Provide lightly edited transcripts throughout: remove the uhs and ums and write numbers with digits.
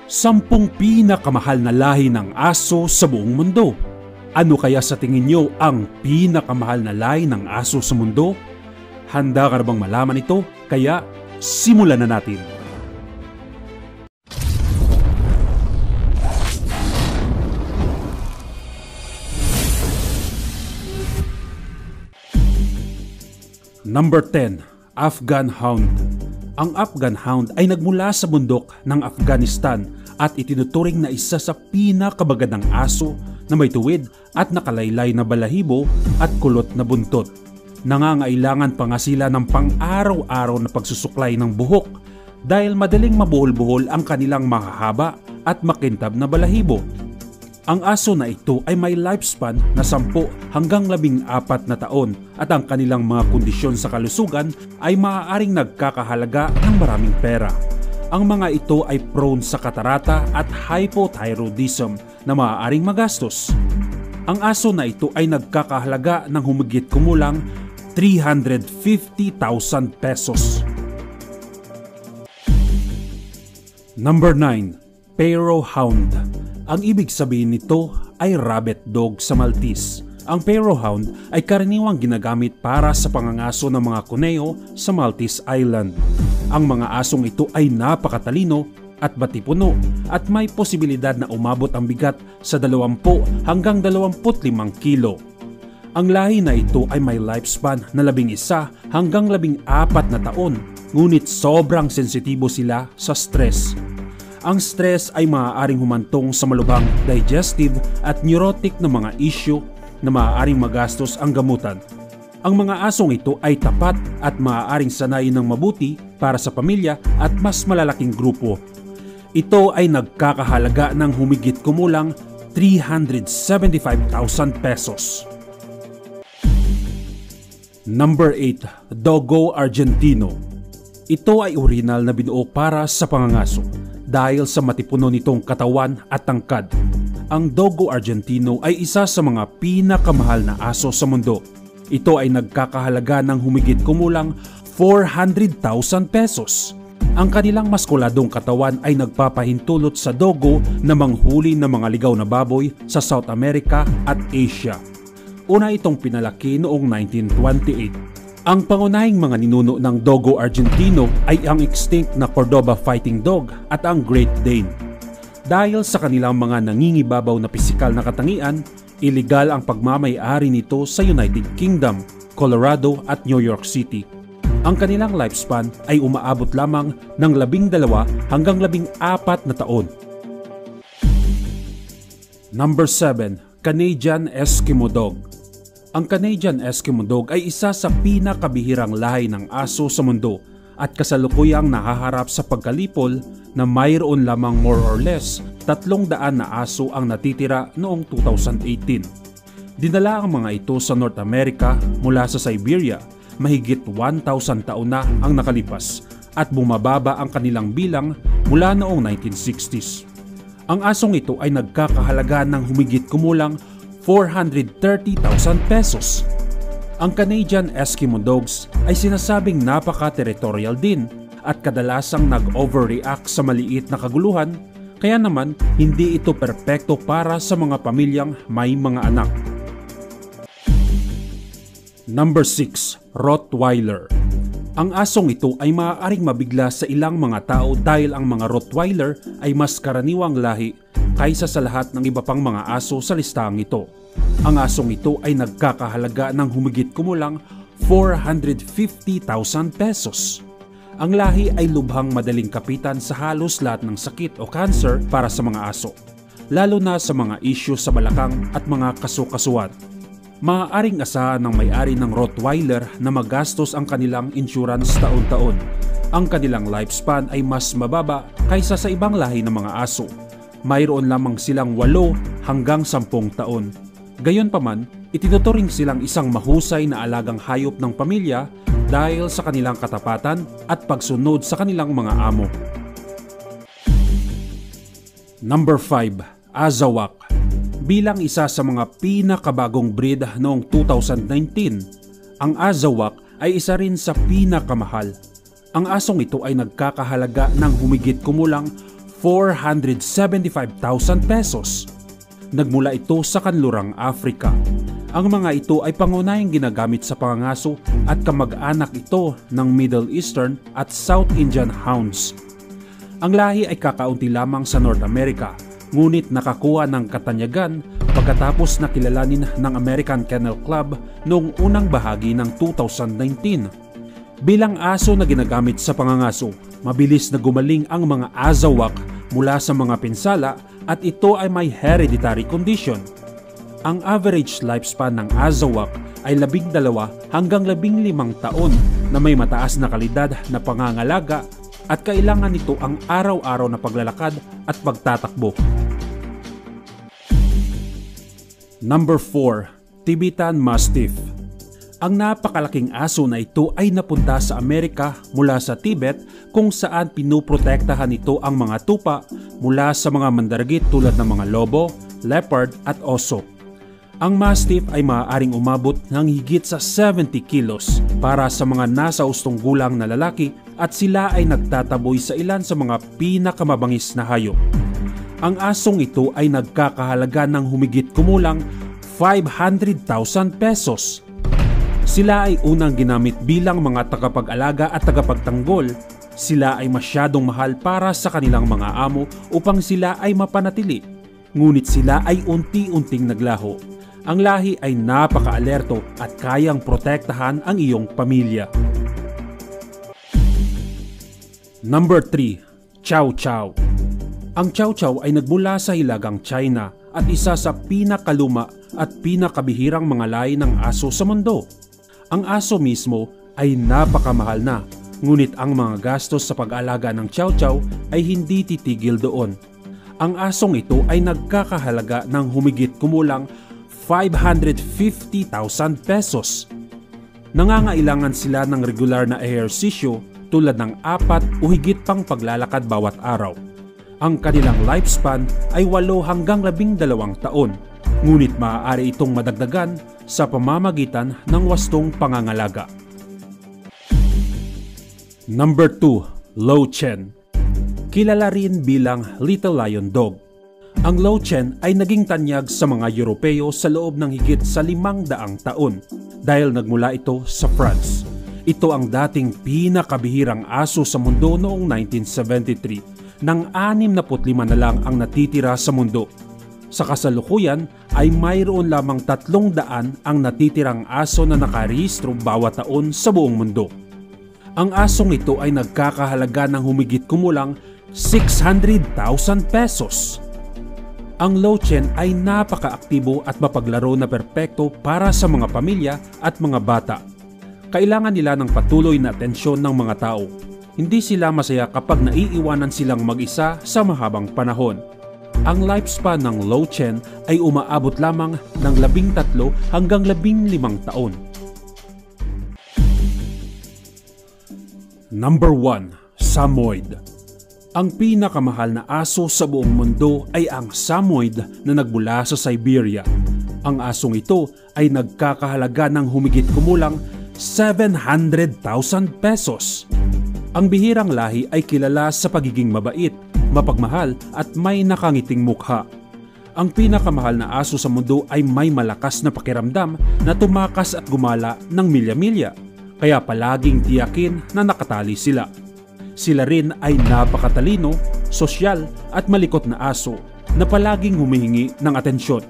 10 pinakamahal na lahi ng aso sa buong mundo. Ano kaya sa tingin nyo ang pinakamahal na lahi ng aso sa mundo? Handa ka na bang malaman ito? Kaya simulan na natin. Number 10. Afghan Hound. Ang Afghan Hound ay nagmula sa bundok ng Afghanistan at itinuturing na isa sa pinakabagandang aso na may tuwid at nakalaylay na balahibo at kulot na buntot. Nangangailangan pa nga sila ng pang-araw-araw na pagsusuklay ng buhok dahil madaling mabuhol-buhol ang kanilang mahahaba at makintab na balahibo. Ang aso na ito ay may lifespan na 10 hanggang 14 na taon at ang kanilang mga kondisyon sa kalusugan ay maaaring nagkakahalaga ng maraming pera. Ang mga ito ay prone sa katarata at hypothyroidism na maaaring magastos. Ang aso na ito ay nagkakahalaga ng humigit kumulang 350,000 pesos. Number 9. Pharaoh Hound. Ang ibig sabihin nito ay rabbit dog sa Maltese. Ang Pharaoh Hound ay karaniwang ginagamit para sa pangangaso ng mga kuneho sa Maltese Island. Ang mga asong ito ay napakatalino at batipuno at may posibilidad na umabot ang bigat sa 20 hanggang 25 kilo. Ang lahi na ito ay may lifespan na 11 hanggang 14 na taon, ngunit sobrang sensitibo sila sa stress. Ang stress ay maaaring humantong sa malubhang digestive at neurotic na mga issue na maaaring magastos ang gamutan. Ang mga asong ito ay tapat at maaaring sanayin ng mabuti para sa pamilya at mas malalaking grupo. Ito ay nagkakahalaga ng humigit kumulang 375,000 pesos. Number 8. Dogo Argentino. Ito ay orihinal na binuo para sa pangangaso dahil sa matipuno nitong katawan at tangkad. Ang Dogo Argentino ay isa sa mga pinakamahal na aso sa mundo. Ito ay nagkakahalaga ng humigit kumulang 400,000 pesos. Ang kanilang maskuladong katawan ay nagpapahintulot sa dogo na manghuli ng mga ligaw na baboy sa South America at Asia. Una itong pinalaki noong 1928. Ang pangunahing mga ninuno ng Dogo Argentino ay ang extinct na Cordoba Fighting Dog at ang Great Dane. Dahil sa kanilang mga nangingibabaw na pisikal na katangian, iligal ang pagmamay-ari nito sa United Kingdom, Colorado at New York City. Ang kanilang lifespan ay umaabot lamang ng 12 hanggang 14 na taon. Number 7. Canadian Eskimo Dog. Ang Canadian Eskimo Dog ay isa sa pinakabihirang lahi ng aso sa mundo at kasalukuyang nahaharap sa pagkalipol na mayroon lamang more or less 300 na aso ang natitira noong 2018. Dinala ang mga ito sa North America mula sa Siberia, mahigit 1,000 taon na ang nakalipas at bumababa ang kanilang bilang mula noong 1960s. Ang asong ito ay nagkakahalaga ng humigit kumulang 430,000 pesos. Ang Canadian Eskimo Dogs ay sinasabing napaka-territorial din at kadalasang nag-overreact sa maliit na kaguluhan, kaya naman hindi ito perpekto para sa mga pamilyang may mga anak. Number 6. Rottweiler. Ang asong ito ay maaaring mabigla sa ilang mga tao dahil ang mga Rottweiler ay mas karaniwang lahi kaysa sa lahat ng iba pang mga aso sa listahang ito. Ang asong ito ay nagkakahalaga ng humigit kumulang 450,000 pesos. Ang lahi ay lubhang madaling kapitan sa halos lahat ng sakit o cancer para sa mga aso, lalo na sa mga issue sa balakang at mga kasukasuan. Maaaring asahan ng may-ari ng Rottweiler na magastos ang kanilang insurance taon-taon. Ang kanilang lifespan ay mas mababa kaysa sa ibang lahi ng mga aso. Mayroon lamang silang 8 hanggang 10 taon. Gayunpaman, itinuturing silang isang mahusay na alagang hayop ng pamilya dahil sa kanilang katapatan at pagsunod sa kanilang mga amo. Number 5. Azawak. Bilang isa sa mga pinakabagong breed noong 2019, ang Azawak ay isa rin sa pinakamahal. Ang asong ito ay nagkakahalaga ng humigit kumulang 475,000 pesos. Nagmula ito sa kanlurang Africa. Ang mga ito ay pangunahing ginagamit sa pangangaso at kamag-anak ito ng Middle Eastern at South Indian Hounds. Ang lahi ay kakaunti lamang sa North America, ngunit nakakuha ng katanyagan pagkatapos na kilalanin ng American Kennel Club noong unang bahagi ng 2019. Bilang aso na ginagamit sa pangangaso, mabilis na gumaling ang mga Azawak mula sa mga pinsala at ito ay may hereditary condition. Ang average lifespan ng Azawak ay 12 hanggang 15 taon na may mataas na kalidad na pangangalaga at kailangan nito ang araw-araw na paglalakad at pagtatakbo. Number 4. Tibetan Mastiff. Ang napakalaking aso na ito ay napunta sa Amerika mula sa Tibet kung saan pinuprotektahan ito ang mga tupa mula sa mga mandaragit tulad ng mga lobo, leopard at oso. Ang Mastiff ay maaaring umabot ng higit sa 70 kilos para sa mga nasa ustong gulang na lalaki at sila ay nagtataboy sa ilan sa mga pinakamabangis na hayop. Ang asong ito ay nagkakahalaga ng humigit kumulang 500,000 pesos. Sila ay unang ginamit bilang mga tagapag-alaga at tagapagtanggol. Sila ay masyadong mahal para sa kanilang mga amo upang sila ay mapanatili. Ngunit sila ay unti-unting naglaho. Ang lahi ay napaka-alerto at kayang protektahan ang iyong pamilya. Number 3. Chow Chow. Ang Chow Chow ay nagmula sa hilagang China at isa sa pinakaluma at pinakabihirang mga lahi ng aso sa mundo. Ang aso mismo ay napakamahal na, ngunit ang mga gastos sa pag-alaga ng Chow Chow ay hindi titigil doon. Ang asong ito ay nagkakahalaga ng humigit kumulang 550,000 pesos. Nangangailangan sila ng regular na ehersisyo tulad ng 4 o higit pang paglalakad bawat araw. Ang kanilang lifespan ay 8 hanggang 12 taon, ngunit maaari itong madagdagan sa pamamagitan ng wastong pangangalaga. Number 2. Lo Chen. Kilala rin bilang Little Lion Dog. Ang Lo Chen ay naging tanyag sa mga Europeo sa loob ng higit sa 500 taon dahil nagmula ito sa France. Ito ang dating pinakabihirang aso sa mundo noong 1973 nang 65 na lang ang natitira sa mundo. Sa kasalukuyan ay mayroon lamang 300 ang natitirang aso na nakarehistro bawat taon sa buong mundo. Ang asong ito ay nagkakahalaga ng humigit kumulang 600,000 pesos. Ang Lo Chen ay napakaaktibo at mapaglaro na perpekto para sa mga pamilya at mga bata. Kailangan nila ng patuloy na atensyon ng mga tao. Hindi sila masaya kapag naiiwanan silang mag-isa sa mahabang panahon. Ang lifespan ng Lo Chen ay umaabot lamang ng 13 hanggang 15 taon. Number 1. Samoyed. Ang pinakamahal na aso sa buong mundo ay ang Samoyed na nagmula sa Siberia. Ang asong ito ay nagkakahalaga ng humigit kumulang 700,000 pesos. Ang bihirang lahi ay kilala sa pagiging mabait, mapagmahal at may nakangiting mukha. Ang pinakamahal na aso sa mundo ay may malakas na pakiramdam na tumakas at gumala ng milya-milya, kaya palaging tiyakin na nakatali sila. Sila rin ay napakatalino, sosyal at malikot na aso na palaging humihingi ng atensyon,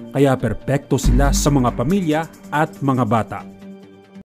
kaya perpekto sila sa mga pamilya at mga bata.